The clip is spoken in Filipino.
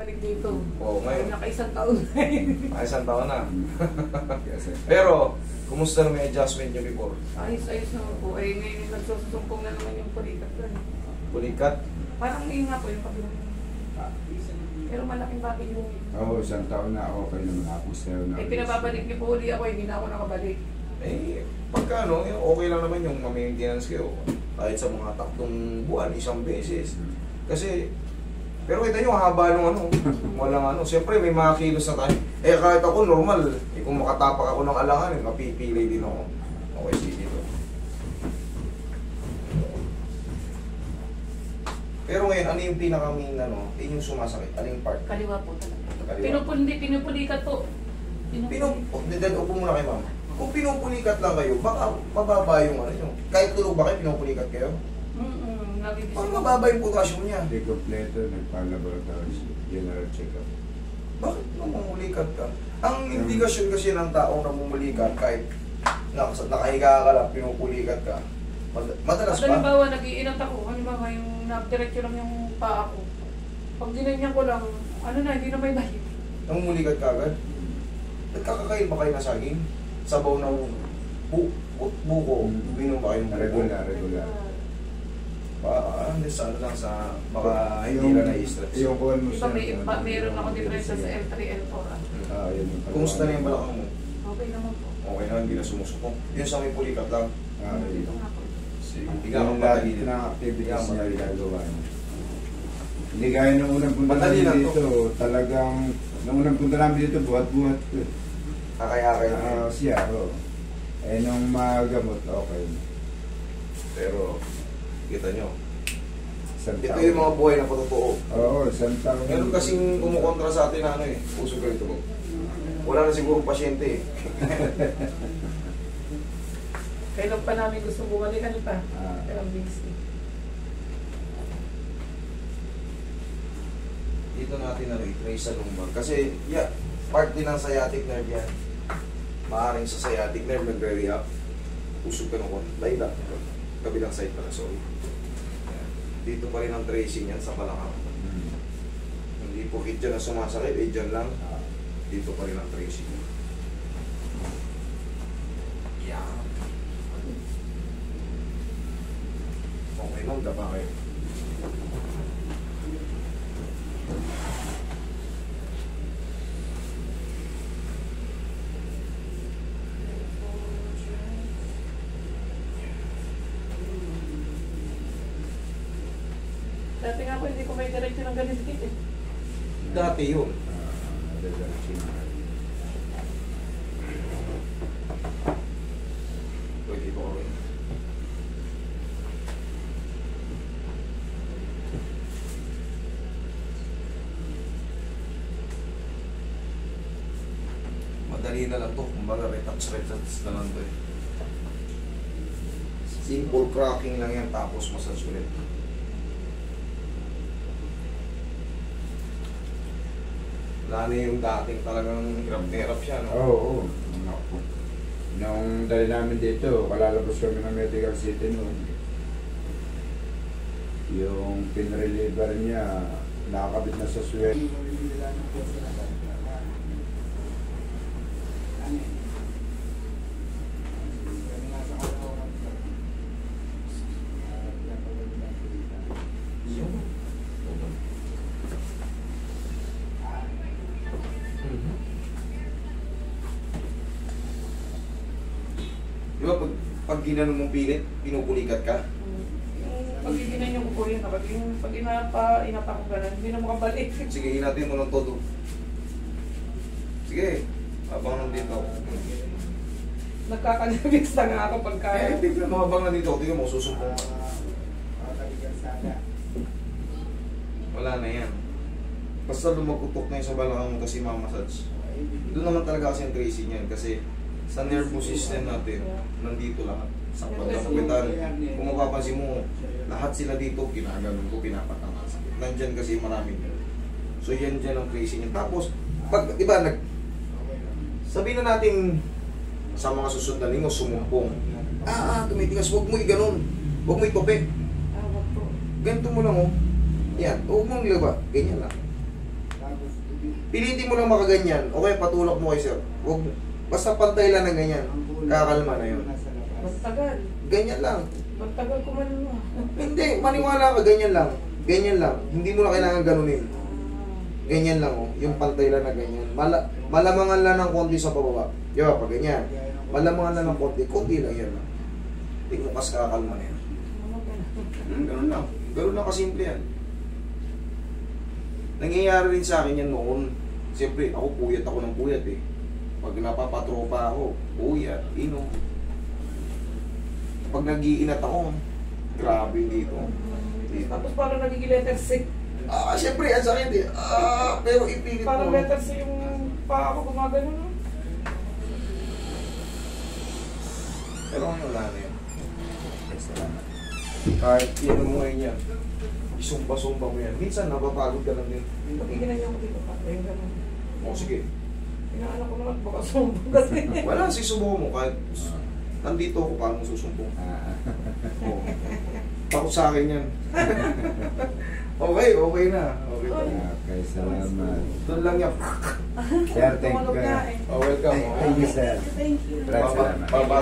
bumalik dito. Oo, ngayon. Naka-isang taon na yun. Isang taon na. Pero, kumusta na may adjustment nyo before? Ayos-ayos naman po. Eh, ngayon nagsusumpong na naman yung pulikat ko. Pulikat? Parang ngayon nga po yung kabilang. Pero malaking bagay yung... Oo, isang taon na okay naman ako sa'yo na. Eh, pinababalik niyo po uli ako, hindi na ako nakabalik. Eh, pagka ano, okay lang naman yung ma-maintenance kayo. Kahit sa mga tatlong buwan, isang beses. Kasi, pero kita nyo, haba nung ano, walang ano. Siyempre, may mga kilos na tayo. Eh, kahit ako, normal. Eh, kung makatapak ako ng alangan, mapipilay din ako. Okay, sige to. Pero ngayon, ano yung pinaka-main, ano, yun yung sumasakit? Ano yung part? Kaliwa po talaga. Kaliwa. Pinupulikat po. Upo muna kayo, ma'am. Kung pinupulikat lang kayo, baka mababa yung ano nyo. Kahit tulog ba kayo, pinupulikat kayo? Parang mababa yung potassium niya. Hindi kompleto, nagpa-laboratory, general check-up. Bakit namumulikat ka? Ang indikasyon kasi ng taong namumulikat, kahit nakahiga ka lang, pinupulikat ka, madalas ba? Halimbawa, nag-iinat ako. Halimbawa, yung diretso lang yung paa ko. Pag ginanyan ko lang, ano na, hindi na may balik. Namumulikat ka agad? Nagkakakain ba kayo na saging? Sabaw ng buko, uminom ba kayo ng buko? Regular. Ano lang sa, baka hindi na na-i-stretch. Yung kuhan mo Iba, meron ako diferensya sa L3, L4. Yun yung Kumusta na yung balakang mo? Okay naman po. Okay na, hindi na sumusukong. Yun sa may pulikat lang. Dito nga po. Sige, hindi ka Yung lahat kapatid. ng activities niya ginagawa niya. Hindi gaya nung unang punta Madali lang namin dito, talagang, nung unang punta namin dito, buhat-buhat. Kakaya-kaya na yun. Siya, oo. Eh, nung magamot, okay. Pero, kita nyo, Isang ito taon. yung mga buhay na patotoo. Oo, isang taon. Meron kasing kumukontra sa atin na ano eh, puso ganito mo. Wala na siguro pasyente eh. Kailan pa namin gusto bumalik, ano pa? Ah. Pero busy. Dito natin na i-trace sa lumbar. Kasi, yeah, part din ng sciatic nerve yan. Maaring sa sciatic nerve nagre-react. Usog ka ng konti. Layla. Kabilang side pala, sorry. Yan. Dito pa rin ang tracing yan sa balakang. Hindi po hit dyan na sumasakit, eh dyan lang. Dito pa rin ang tracing. Yan. Okay, ma'am, dapa kayo. Dati nga po, hindi ko may diretso ng ganito dito eh. Dati yun. Pwede po kami. Madali na lang to. Kumbaga, retouch na lang to eh. Simple cracking lang yan, tapos massage ulit. Wala na yung dating talagang hirap na hirap siya, no? Oo. Nung dali namin dito, kalalabas kami ng medical city noon. Yung pinreliever niya, nakakabit na sa swell. Yun. Di ba pag ginano mong pilit, pinupulikat ka? Pag ginan yung ko yun, pag inapa ko gano'n, hindi na makabalik. Sige, hinatin mo ng todo. Sige, habang nandito ako. Nagkakalabis na nga ako pagka... Eh, bigla mo habang nandito ako, tingnan mo, susumpong ka. Wala na yan. Basta lumagutok na yung sa balakang mo kasi mamassage. Doon naman talaga kasi ang tracing yan kasi sa nervous system natin, nandito lahat. Sa pagkakupitan, kung mapapansin mo, lahat sila dito, ginaganon ko, pinapatangan. Nandyan kasi maraming nerve. So yan dyan ang tracing yan. Tapos, pag, iba, sabihin na natin sa mga susundanin mo, sumumpong. Tumitigas, huwag mo i-ganon. Huwag mo itope. Wag po. Ganito mo lang, oh. Yan, huwag mong ilaba. Ganyan lang. Pilitin mo lang makaganyan. Okay, patulak mo kay sir. Huwag, basta pantay lang na ganyan. Kakalma na yun. Magtagal. Ganyan lang. Magtagal ko man mo. Hindi, maniwala ka, ganyan lang. Ganyan lang. Hindi mo na kailangan ganunin. Ganyan lang, oh. Yung pantay lang na ganyan. Malamangan lang ng konti sa pababa. Diba, pag ganyan. Malamangan lang ng konti lang yan. Tingnan mo kas kakalma na yan. Ganun lang. Ganun lang kasimple yan. Nangyayari rin sa akin yan noon. Siyempre, ako puyat ako ng puyat eh. Pag napapatropa ako, puyat, inom. Pag nag-iinat ako, grabe dito. Tapos parang nagiging letter C. Siyempre, ang sakit eh. Pero ipilit mo. Parang letter C yung paa ko gumagano. No? Pero ano, wala na yan. Kahit yan mo ngayon yan. Isumpa-sumpa mo yan. Minsan, napapagod ka lang din. Pagiginan niyo ako dito pa. Ayun ganun. O, sige. Inaanak ko naman baka sumbong kasi. Wala, sisubo mo. Kahit nandito ako, parang susumbong. Oo. Takot sa akin yan. Okay na. Okay na. Okay, salamat. Doon lang yan. Sir, thank you. Tumalog nga eh. Welcome. Thank you, sir. Thank you. Salamat. Baba.